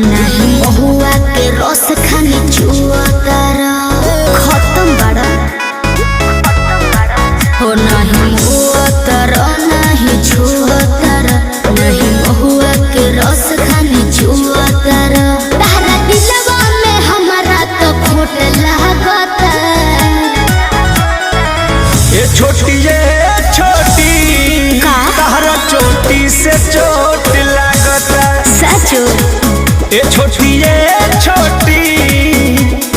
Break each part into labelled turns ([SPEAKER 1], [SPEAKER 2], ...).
[SPEAKER 1] नहीं महुआ के रस खानी चुअतारा खत्म बड़ा हो नहीं मुअतारा नहीं छुअतारा नहीं महुआ के रस खानी चुअतारा तारा दिलवा में हमारा तो खोट लागता
[SPEAKER 2] ये छोटी तारा चोटी से चोट लागता
[SPEAKER 1] सचो
[SPEAKER 2] ये छोटी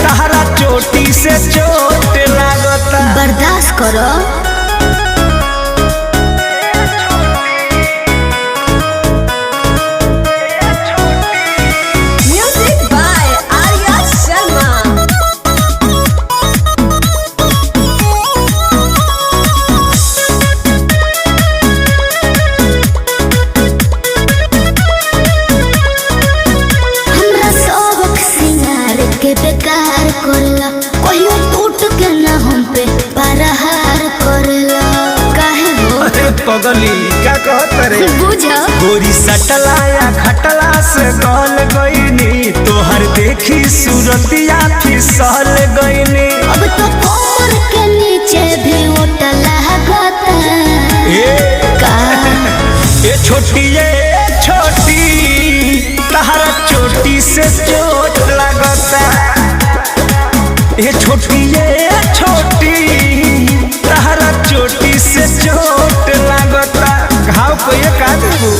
[SPEAKER 2] तारा चोटी से चोट लागता
[SPEAKER 1] बर्दाश्त करो बेकार करला कहियो टूट के ना हम पे परहार करला काहे हो
[SPEAKER 2] अरे पगली क्या कहत रे
[SPEAKER 1] बुझा
[SPEAKER 2] गोरी सटला या खटला से गल गईनी तोहर देखी सूरतिया फिसल गईनी
[SPEAKER 1] अब तो कमर के नीचे भी उठला गता का
[SPEAKER 2] ये छोटी तारा चोटी से चोट लगता ये छोटी तारा चोटी से चोट लगता घाव को ये का देबू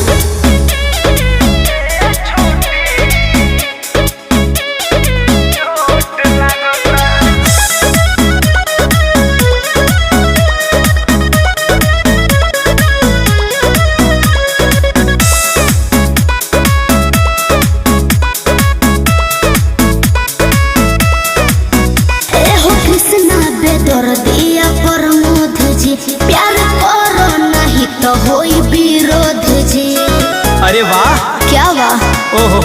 [SPEAKER 1] दिया प्रमोद जी प्यार करो नहीं तो होई विरोध जी
[SPEAKER 2] अरे वाह
[SPEAKER 1] क्या वाह
[SPEAKER 2] ओहो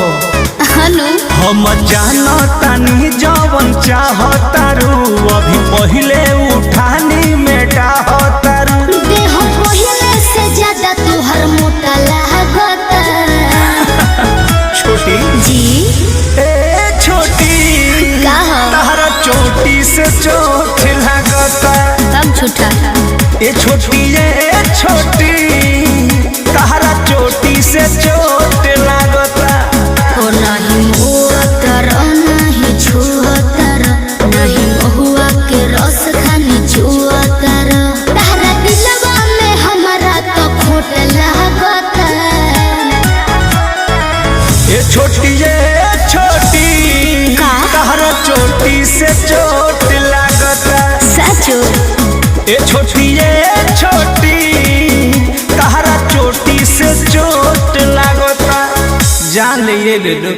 [SPEAKER 1] हनु
[SPEAKER 2] हम जानतानी जवन चाहतारू अभी पहिले उठानी में डाहतारू
[SPEAKER 1] देह पहिले से ज्यादा तुहर मोटा लागता
[SPEAKER 2] छोटी
[SPEAKER 1] जी
[SPEAKER 2] ए छोटी तारा चोटी से चोट लगता
[SPEAKER 1] तब झूठा
[SPEAKER 2] ये छोटी तारा चोटी से चोट लगता
[SPEAKER 1] हो नहीं मुअतारा नहीं छुअतारा नहीं महुआ के रस खानी चुअतारा तारा दिलवा में हमारा तो खोट लागता
[SPEAKER 2] ये छोटी तारा चोटी से चोट लगता
[SPEAKER 1] सचो
[SPEAKER 2] ये छोटी तारा चोटी से चोट लगता जान ले लो